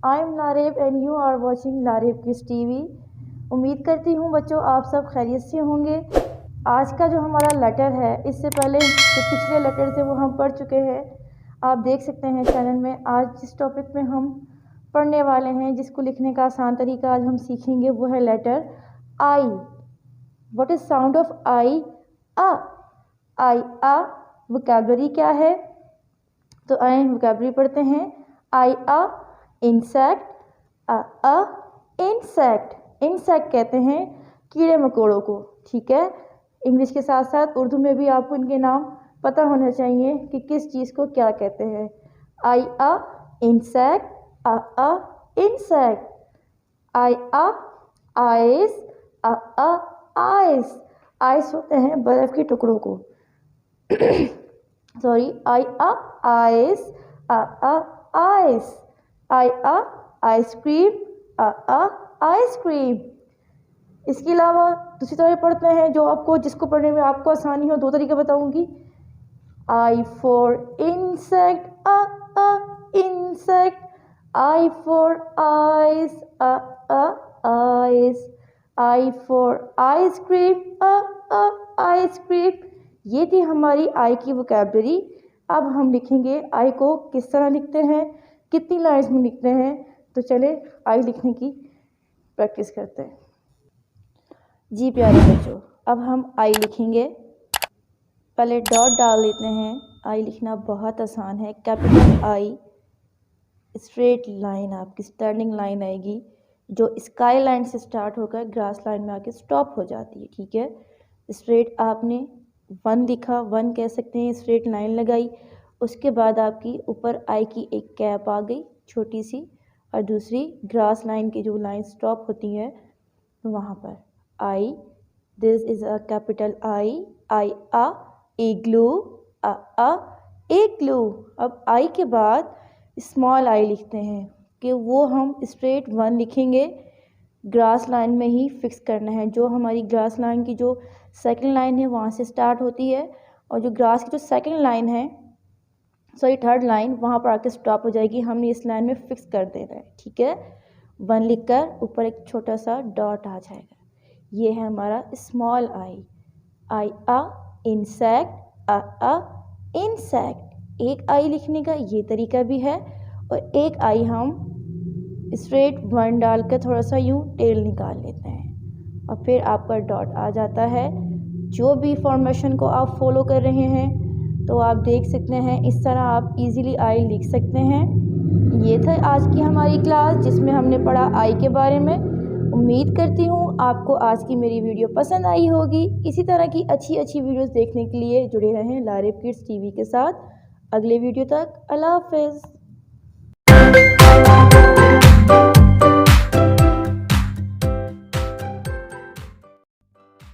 I am Lareb and you are watching Lareb kids TV. उम्मीद करती हूँ बच्चों आप सब खैरियत से होंगे। आज का जो हमारा लेटर है, इससे पहले जो पिछले लेटर थे वो हम पढ़ चुके हैं, आप देख सकते हैं चैनल में। आज जिस टॉपिक में हम पढ़ने वाले हैं, जिसको लिखने का आसान तरीका आज हम सीखेंगे, वो है letter I. What is sound of I? आ। आई आ वोकैबुलरी क्या है? तो आए वोकैबुलरी पढ़ते हैं। आई आ इंसेक्ट, अ इंसेक्ट। इंसेक्ट कहते हैं कीड़े मकोड़ों को, ठीक है। इंग्लिश के साथ साथ उर्दू में भी आपको इनके नाम पता होना चाहिए कि किस चीज़ को क्या कहते हैं। आई आ इंसेक्ट, अ इंसेक्ट। आई आ आइस, अ आइस। आइस होते हैं बर्फ़ के टुकड़ों को सॉरी। आई आ आइस, अ आइस। आई आ आइसक्रीम, अ आइसक्रीम। इसके अलावा दूसरी तरह पढ़ते हैं जो आपको, जिसको पढ़ने में आपको आसानी हो। दो तरीके बताऊंगी। I for insect, a insect. I for ice, a ice. I for ice cream, a ice cream. ये थी हमारी आई की वोकैबुलरी। अब हम लिखेंगे आई को किस तरह लिखते हैं, कितनी लाइन्स में लिखते हैं। तो चले आई लिखने की प्रैक्टिस करते हैं। जी प्यारे बच्चों, अब हम आई लिखेंगे। पहले डॉट डाल देते हैं। आई लिखना बहुत आसान है। कैपिटल आई, स्ट्रेट लाइन आपकी स्टैंडिंग लाइन आएगी, जो स्काई लाइन से स्टार्ट होकर ग्रास लाइन में आके स्टॉप हो जाती है, ठीक है। स्ट्रेट आपने वन लिखा, वन कह सकते हैं, स्ट्रेट लाइन लगाई। उसके बाद आपकी ऊपर आई की एक कैप आ गई छोटी सी, और दूसरी ग्रास लाइन की जो लाइन स्टॉप होती है वहाँ पर I. This is a capital I. I आ इग्लू, अ इग्लू। अब आई के बाद स्मॉल आई लिखते हैं कि वो हम स्ट्रेट वन लिखेंगे, ग्रास लाइन में ही फिक्स करना है। जो हमारी ग्रास लाइन की जो सेकंड लाइन है वहाँ से स्टार्ट होती है, और जो ग्रास की जो सेकंड लाइन है, सॉरी थर्ड लाइन, वहाँ पर आके स्टॉप हो जाएगी। हमने इस लाइन में फिक्स कर देना है, ठीक है। वन लिखकर ऊपर एक छोटा सा डॉट आ जाएगा। ये है हमारा स्मॉल आई। आई आ इंसेक्ट, अ इंसेक्ट। एक आई लिखने का ये तरीका भी है, और एक आई हम स्ट्रेट वन डालकर थोड़ा सा यूँ टेल निकाल लेते हैं, और फिर आपका डॉट आ जाता है। जो भी फॉर्मेशन को आप फॉलो कर रहे हैं तो आप देख सकते हैं, इस तरह आप इजीली आई लिख सकते हैं। ये था आज की हमारी क्लास, जिसमें हमने पढ़ा आई के बारे में। उम्मीद करती हूँ आपको आज की मेरी वीडियो पसंद आई होगी। इसी तरह की अच्छी अच्छी वीडियोस देखने के लिए जुड़े रहें लारेब किड्स टीवी के साथ। अगले वीडियो तक अल्लाह हाफ़िज़।